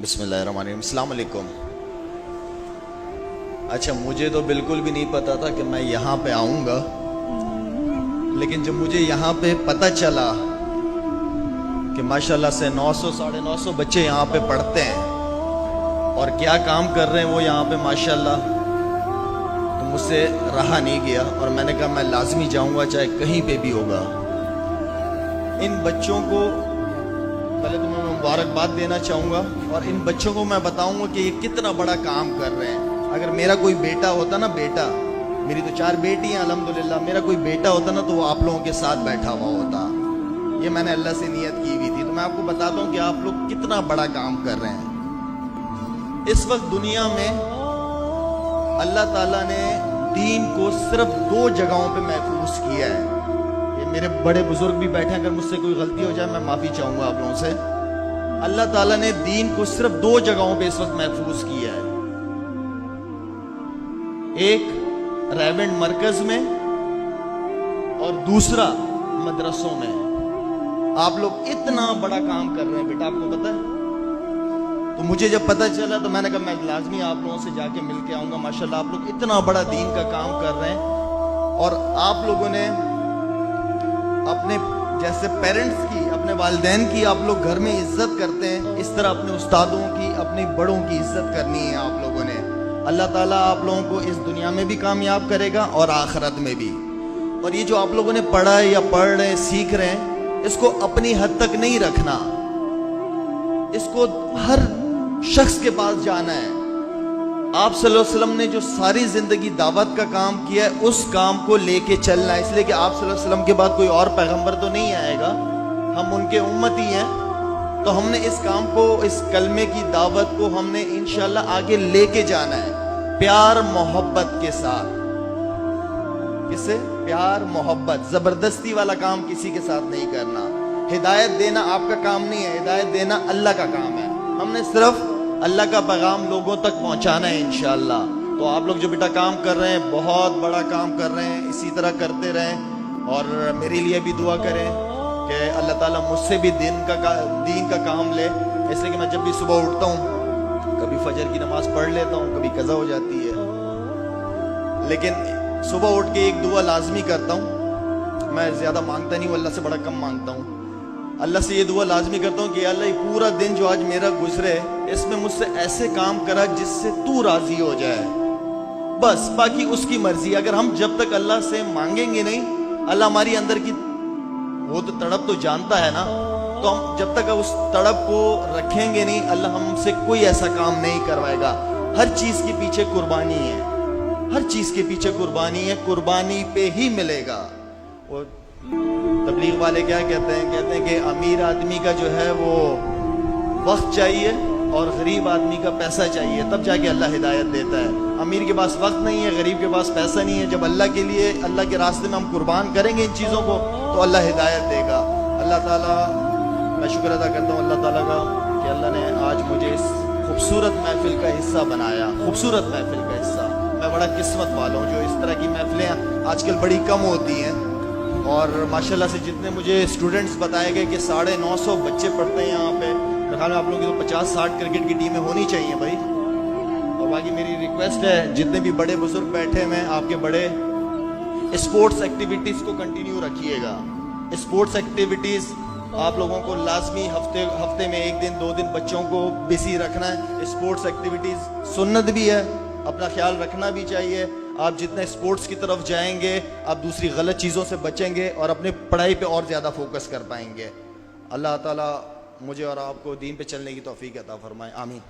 बिस्मिल्लाहिर्रहमानिर्रहीम। अस्सलाम वालेकुम। अच्छा, मुझे तो बिल्कुल भी नहीं पता था कि मैं यहाँ पे आऊँगा, लेकिन जब मुझे यहाँ पे पता चला कि माशाल्लाह से 900 साढ़े 900 बच्चे यहाँ पे पढ़ते हैं और क्या काम कर रहे हैं वो यहाँ पे माशाल्लाह, तो मुझसे रहा नहीं गया और मैंने कहा मैं लाजमी जाऊँगा, चाहे कहीं पे भी होगा। इन बच्चों को पहले तो मैं मुबारकबाद देना चाहूँगा और इन बच्चों को मैं बताऊँगा कि ये कितना बड़ा काम कर रहे हैं। अगर मेरा कोई बेटा होता ना, बेटा, मेरी तो 4 बेटी हैं अल्हम्दुलिल्लाह, मेरा कोई बेटा होता ना तो वो आप लोगों के साथ बैठा हुआ होता। ये मैंने अल्लाह से नियत की हुई थी। तो मैं आपको बताता हूँ कि आप लोग कितना बड़ा काम कर रहे हैं। इस वक्त दुनिया में अल्लाह ताला ने दीन को सिर्फ 2 जगहों पे महफूज किया है। ये मेरे बड़े बुजुर्ग भी बैठे हैं, अगर मुझसे कोई गलती हो जाए मैं माफ़ी चाहूँगा आप लोगों से। अल्लाह ताला ने दीन को सिर्फ 2 जगहों पे इस वक्त महफूज किया है, एक रेवेंट मरकज में और दूसरा मदरसों में। आप लोग इतना बड़ा काम कर रहे हैं बेटा, आपको पता है। तो मुझे जब पता चला तो मैंने कहा मैं लाजमी आप लोगों से जाके मिल के आऊँगा। माशाल्लाह आप लोग इतना बड़ा दीन का काम कर रहे हैं और आप लोगों ने अपने जैसे पेरेंट्स की, अपने वालिदैन की आप लोग घर में इज्जत करते हैं, इस तरह अपने उस्तादों की, अपने बड़ों की इज्जत करनी है आप लोगों ने। अल्लाह ताला आप लोगों को इस दुनिया में भी कामयाब करेगा और आखिरत में भी। और ये जो आप लोगों ने पढ़ा है या पढ़ रहे हैं, सीख रहे हैं, इसको अपनी हद तक नहीं रखना, इसको हर शख्स के पास जाना है। आप सल्लल्लाहु अलैहि वसल्लम ने जो सारी जिंदगी दावत का काम किया है, उस काम को लेके चलना है। इसलिए कि आप सल्लल्लाहु अलैहि वसल्लम के बाद कोई और पैगंबर तो नहीं आएगा, हम उनके उम्मती हैं। तो हमने इस काम को, इस कलमे की दावत को हमने इंशाल्लाह आगे लेके जाना है, प्यार मोहब्बत के साथ। किससे? प्यार मोहब्बत। जबरदस्ती वाला काम किसी के साथ नहीं करना। हिदायत देना आपका काम नहीं है, हिदायत देना अल्लाह का काम है। हमने सिर्फ अल्लाह का पैगाम लोगों तक पहुंचाना है इंशाल्लाह। तो आप लोग जो बेटा काम कर रहे हैं, बहुत बड़ा काम कर रहे हैं, इसी तरह करते रहें और मेरे लिए भी दुआ करें कि अल्लाह ताला मुझसे भी दीन का काम ले। इसलिए कि मैं जब भी सुबह उठता हूँ, कभी फजर की नमाज पढ़ लेता हूँ, कभी कज़ा हो जाती है, लेकिन सुबह उठ के एक दुआ लाजमी करता हूँ। मैं ज़्यादा मांगता नहीं हूँ, अल्लाह से बड़ा कम मांगता हूँ। अल्लाह से ये दुआ लाजमी करता हूँ कि अल्लाह ये पूरा दिन जो आज मेरा गुजरे, इसमें मुझसे ऐसे काम करा जिससे तू राजी हो जाए, बस। बाकी उसकी मर्जी। अगर हम जब तक अल्लाह से मांगेंगे नहीं, अल्लाह हमारी अंदर की वो तो तड़प तो जानता है ना, तो हम जब तक उस तड़प को रखेंगे नहीं, अल्लाह हमसे कोई ऐसा काम नहीं करवाएगा। हर चीज के पीछे कुर्बानी है, हर चीज के पीछे कुर्बानी है, कुर्बानी पे ही मिलेगा। वो तबलीग वाले क्या कहते हैं? कहते हैं कि अमीर आदमी का जो है वो वक्त चाहिए और गरीब आदमी का पैसा चाहिए, तब जाके अल्लाह हिदायत देता है। अमीर के पास वक्त नहीं है, गरीब के पास पैसा नहीं है। जब अल्लाह के लिए, अल्लाह के रास्ते में हम कुर्बान करेंगे इन चीज़ों को, तो अल्लाह हिदायत देगा। अल्लाह ताला, मैं शुक्र अदा करता हूँ अल्लाह ताला का कि अल्लाह ने आज मुझे इस खूबसूरत महफिल का हिस्सा बनाया, खूबसूरत महफिल का हिस्सा। मैं बड़ा किस्मत वाला हूँ। जो इस तरह की महफिलें आजकल बड़ी कम होती हैं और माशाल्लाह से जितने मुझे स्टूडेंट्स बताए गए कि 950 बच्चे पढ़ते हैं यहाँ पे, मेरे ख्याल में आप लोगों की तो 50-60 क्रिकेट की टीमें होनी चाहिए भाई। और बाकी मेरी रिक्वेस्ट है, जितने भी बड़े बुजुर्ग बैठे हैं, आपके बड़े स्पोर्ट्स एक्टिविटीज़ को कंटिन्यू रखिएगा। स्पोर्ट्स एक्टिविटीज़ आप लोगों को लाजमी हफ्ते में 1 दिन 2 दिन बच्चों को बिजी रखना है। स्पोर्ट्स एक्टिविटीज़ सुन्नत भी है, अपना ख्याल रखना भी चाहिए। आप जितने स्पोर्ट्स की तरफ जाएंगे, आप दूसरी गलत चीज़ों से बचेंगे और अपने पढ़ाई पे और ज़्यादा फोकस कर पाएंगे। अल्लाह ताला मुझे और आपको दीन पे चलने की तौफीक अता फरमाए। आमीन।